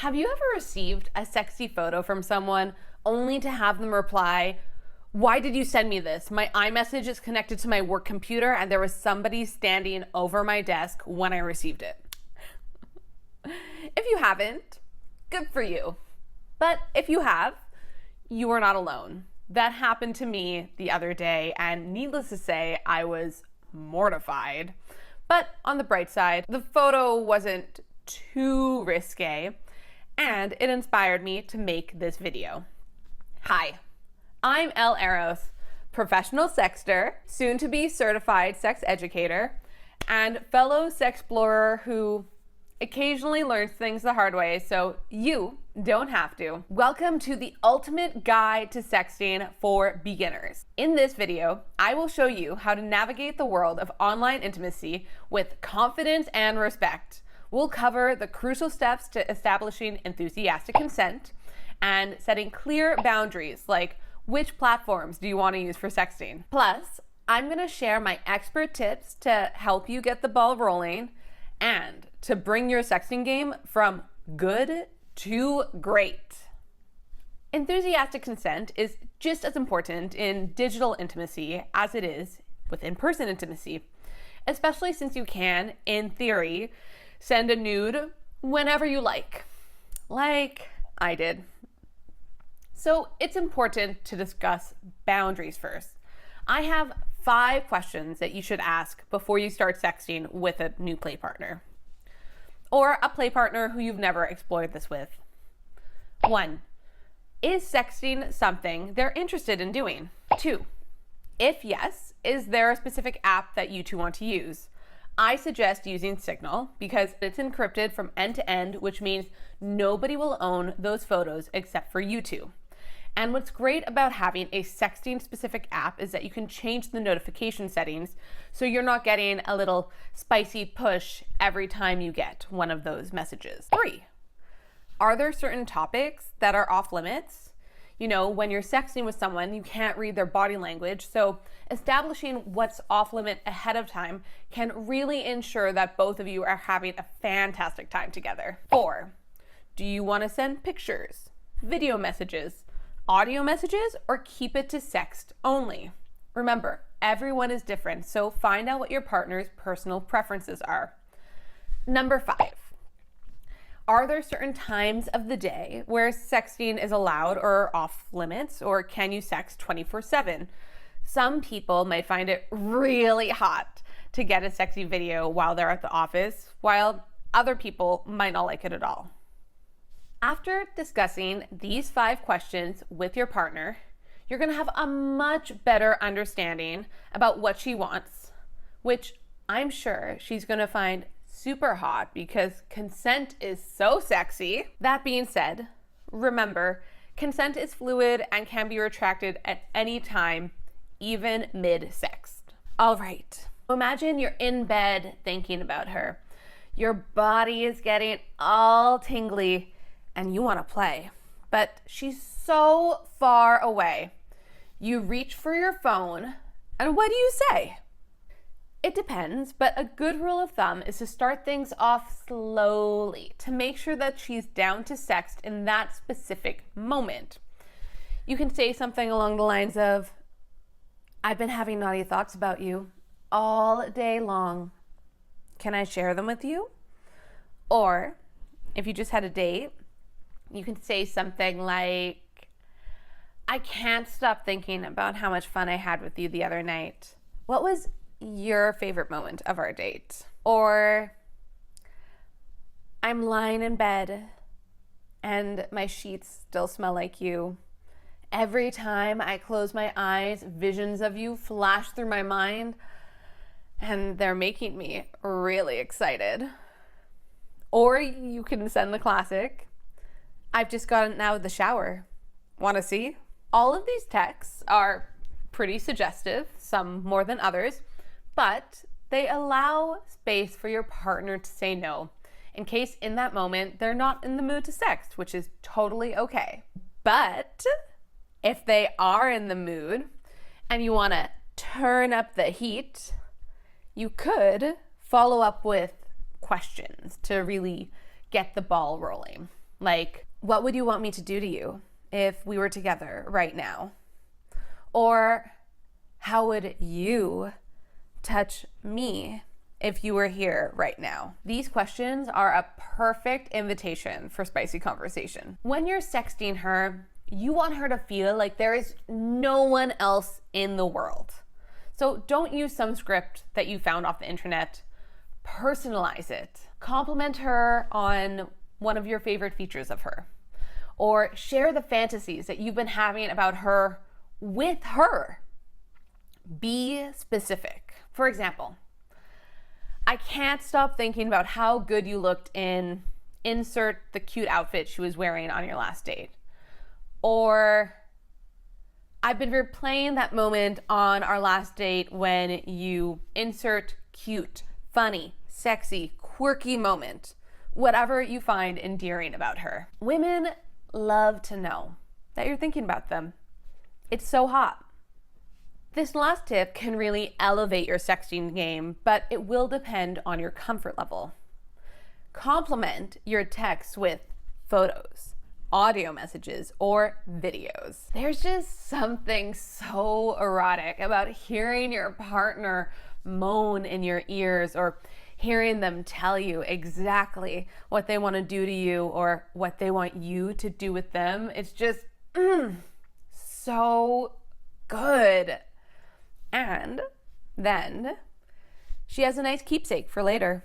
Have you ever received a sexy photo from someone only to have them reply, "Why did you send me this? My iMessage is connected to my work computer and there was somebody standing over my desk when I received it"? If you haven't, good for you. But if you have, you are not alone. That happened to me the other day, and needless to say, I was mortified. But on the bright side, the photo wasn't too risque, and it inspired me to make this video. Hi, I'm Elle Eros, professional sexter, soon to be certified sex educator, and fellow sexplorer who occasionally learns things the hard way, so you don't have to. Welcome to the ultimate guide to sexting for beginners. In this video, I will show you how to navigate the world of online intimacy with confidence and respect. We'll cover the crucial steps to establishing enthusiastic consent and setting clear boundaries, like which platforms do you want to use for sexting. Plus, I'm going to share my expert tips to help you get the ball rolling and to bring your sexting game from good to great. Enthusiastic consent is just as important in digital intimacy as it is with in-person intimacy, especially since you can, in theory, send a nude whenever you like I did. So it's important to discuss boundaries first. I have 5 questions that you should ask before you start sexting with a new play partner, or a play partner who you've never explored this with. 1, is sexting something they're interested in doing? 2, if yes, is there a specific app that you two want to use? I suggest using Signal because it's encrypted from end to end, which means nobody will own those photos except for you two. And what's great about having a sexting specific app is that you can change the notification settings so you're not getting a little spicy push every time you get one of those messages. 3, are there certain topics that are off limits? You know, when you're sexting with someone, you can't read their body language, so establishing what's off limit ahead of time can really ensure that both of you are having a fantastic time together. 4, do you want to send pictures, video messages, audio messages, or keep it to sext only? Remember, everyone is different, so find out what your partner's personal preferences are. Number 5, are there certain times of the day where sexting is allowed or off limits, or can you sext 24/7? Some people might find it really hot to get a sexy video while they're at the office, while other people might not like it at all. After discussing these 5 questions with your partner, you're going to have a much better understanding about what she wants, which I'm sure she's going to find super hot because consent is so sexy. That being said, remember, consent is fluid and can be retracted at any time, even mid-sext. All right, imagine you're in bed thinking about her. Your body is getting all tingly and you want to play, but she's so far away. You reach for your phone, and what do you say? It depends, but a good rule of thumb is to start things off slowly to make sure that she's down to sext in that specific moment. You can say something along the lines of, "I've been having naughty thoughts about you all day long. Can I share them with you?" Or if you just had a date, you can say something like, "I can't stop thinking about how much fun I had with you the other night. What was your favorite moment of our date?" Or, "I'm lying in bed and my sheets still smell like you. Every time I close my eyes, visions of you flash through my mind and they're making me really excited." Or you can send the classic, "I've just gotten out of the shower. Want to see?" All of these texts are pretty suggestive, some more than others, but they allow space for your partner to say no, in case in that moment they're not in the mood to sext, which is totally okay. But if they are in the mood and you want to turn up the heat, you could follow up with questions to really get the ball rolling. Like, what would you want me to do to you if we were together right now? Or how would you touch me if you were here right now? These questions are a perfect invitation for spicy conversation. When you're sexting her, you want her to feel like there is no one else in the world. So don't use some script that you found off the internet. Personalize it. Compliment her on one of your favorite features of her. Or share the fantasies that you've been having about her with her. Be specific. For example, I can't stop thinking about how good you looked in insert the cute outfit she was wearing on your last date. Or I've been replaying that moment on our last date when you insert cute, funny, sexy, quirky moment, whatever you find endearing about her. Women love to know that you're thinking about them. It's so hot. This last tip can really elevate your sexting game, but it will depend on your comfort level. Complement your texts with photos, audio messages, or videos. There's just something so erotic about hearing your partner moan in your ears or hearing them tell you exactly what they want to do to you or what they want you to do with them. It's just so good. And then she has a nice keepsake for later.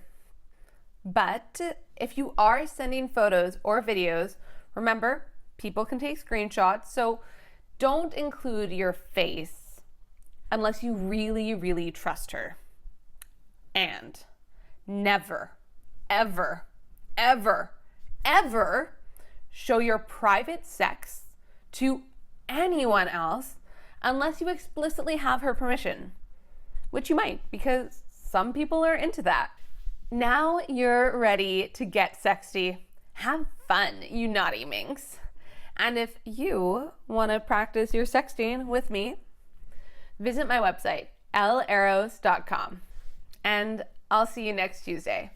But if you are sending photos or videos, remember, people can take screenshots, so don't include your face unless you really, really trust her. And never, ever, ever, ever show your private sex to anyone else unless you explicitly have her permission, which you might, because some people are into that. Now you're ready to get sexy. Have fun, you naughty minx. And if you want to practice your sexting with me, visit my website, elleeros.com. And I'll see you next Tuesday.